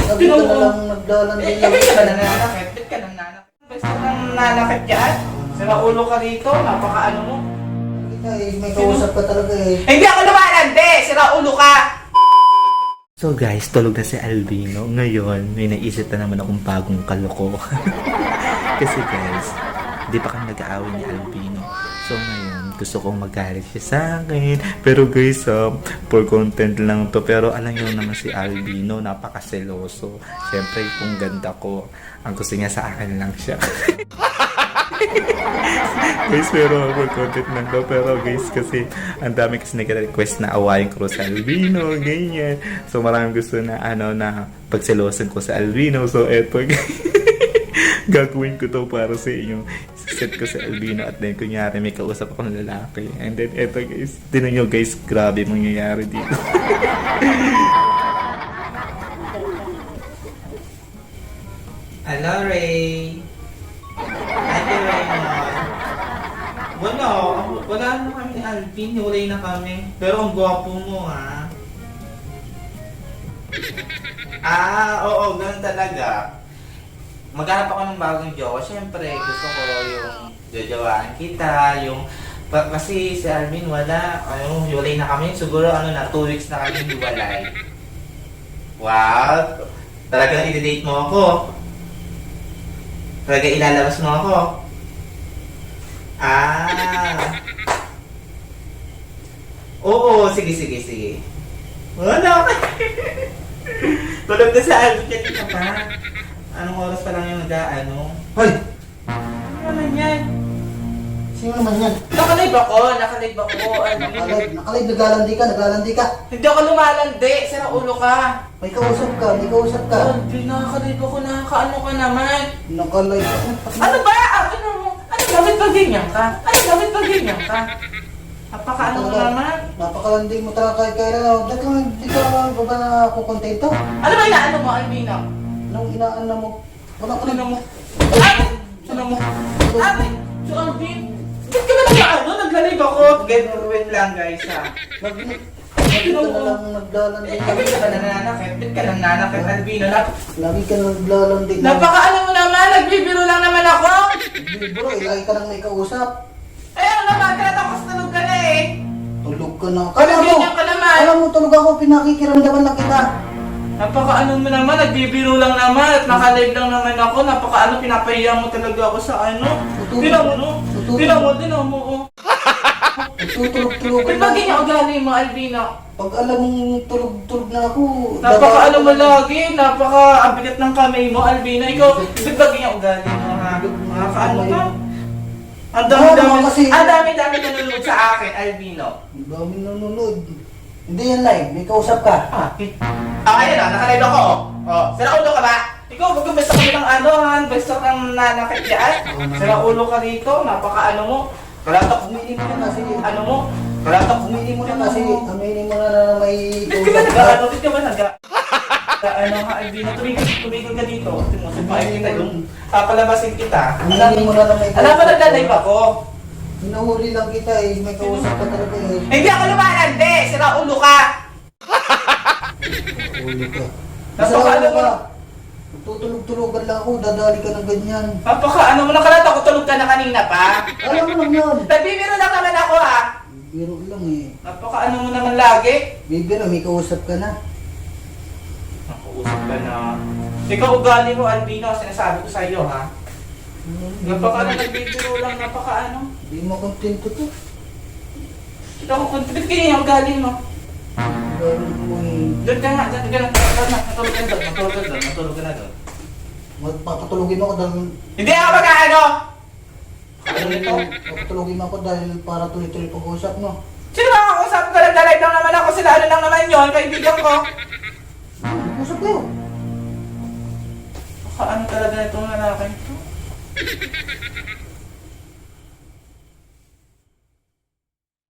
Sabi ka na lang naglalandi lang. Ba't ka nananakit? Ba't ka nananakit? Ba't ka nananakit dyan? Sira ulo ka rito, napaka-ano mo. Kita may kausap ka talaga eh. Hindi ako lumalandi! Sira ulo ka! So guys, tulog na si Albino. Ngayon, may naisip na naman akong bagong kaloko. Kasi guys, di pa kami nag-aaway ni Albino. So ngayon, gusto kong magalit siya sa akin. Pero guys, for content lang to. Pero alam niyo naman si Albino, napakaseloso. Siyempre, kung ganda ko, ang gusto niya sa akin lang siya. Guys, pero for content lang to. Pero guys, kasi ang dami kasi nag-request na awayin ko sa Albino, ganyan. So maraming gusto na na pagselosan ko sa Albino. So eto, gagawin ko to para sa inyo. Set ko sa Albino at then kunyari may kausap ako ng lalaki. And then eto guys, tinan nyo guys, grabe mangyayari dito. Hello, Ray. Ate Raymond. Wala na kami ni Alvin. Hiwalay na kami. Pero ang gwapo mo, ha? Oo, ganun talaga. Maghanap ako ng bagong jowa. Siyempre, gusto ko yung jojawaan kita, kasi si Alvin wala, hiwalay na kami. Siguro, 2 weeks na kami hiwalay. Wow! Talagang i-date mo ako. Talaga ilalabas mo ako. Oo, sige. Wala ka. Tulog na sa Alvin kanina pa. Anong oras pa lang yung Hoy! Ano naman yan? Sino naman yan? Nakalive ako. Nakalive, naglalandi ka. Hindi ako lumalandi. Sira ulo ka. May kausap ka. Alvin, nakakalive ako. Nakakaano ka naman. Nakalive ako. Ano ba? Ano mo? Ano gamit pag ganyan ka? Napakaano mo naman? Napakalandi mo talaga kahit kailan. Di ka ba na ako kontento? Ano ba inaano mo, Alvina? Anong inaano mo? Wala ka Ano na mo? Ano mo? So Alvin, ba't ka ba nagla-live ako? Wait lang guys ha. Lagi ka na lang naglalandi. Ba't ka nananakit, Alvino? Lagi ka na naglalandi. Napakaano mo naman, nagbibiro lang naman ako. Bro, lagi ka nang may kausap. Ano naman, tapos tulog ka na eh. Tulog ka na. Ganyan ka naman. Alam mo, tulog ako, pinakikiramdaman na kita. Napakaano mo naman, nagbibiro lang naman at naka-live lang naman ako. Napakaano, pinapahiya mo talaga ako sa Tinan mo, oh. Tutulog-tulog Ba't ba ganyan ugali mo, Alvina? Pag alam mong tulog-tulog na ako, Napakaano mo lagi, napaka-abigat ng kamay mo, Alvina. Ikaw, ba't ba ganyan ugali mo, ha? Nakakaano ka? Ang dami-dami nanonood sa akin, Alvino. Ang dami nanonood. Hindi yan live, may kausap ka. Ayun na, naka-live ako. Sira ulo ka ba? Ikaw, gusto kami ng besto ng nanakit dyan. Sira ulo ka rito, napaka-ano mo. Kalatak, Aminin mo na kasi, aminin mo na aminin mo na may Ba't ka kausap ba ka. Alvino, tumigil ka dito. Sinusumpahin kita yung papalabasin kita. Aminin mo na may kausap. Alam mo, nagla-live ako. Hinahuli lang kita eh, may kausap ka talaga eh. Hindi ako lumalandi! Sira ulo ka! Huli ka. Napakaano mo? Tutulog-tulogan lang ako, dadali ka ng ganyan. Napakaano mo? Nakalata ko, tulog ka na kanina pa. Alam mo lang yun. Nagbibiro lang naman ako ha. Biro lang eh. Napakaano mo naman lagi. Bibiro, may kausap ka na. Nakausap ka na. Ikaw ugali mo, Albino, sinasabi ko sa iyo ha. Napakaano, nagbibiro lang, napakaano. Hindi mo kontento to. Ikaw kung ba't ganyan yung ugali mo? Gano'n mo eh. Doon ka nga, natulog ka na doon. Papatulogin mo ako dahil... Hindi ako mag-ano! Ano nito? Papatulogin mo ako dahil para tuloy-tuloy pag-uusap mo. Sino ba ako? Sabi ko lang, live lang naman ako, sila ano lang naman yun, kaibigan ko. Usap kayo. Ano talaga itong lalaki ito?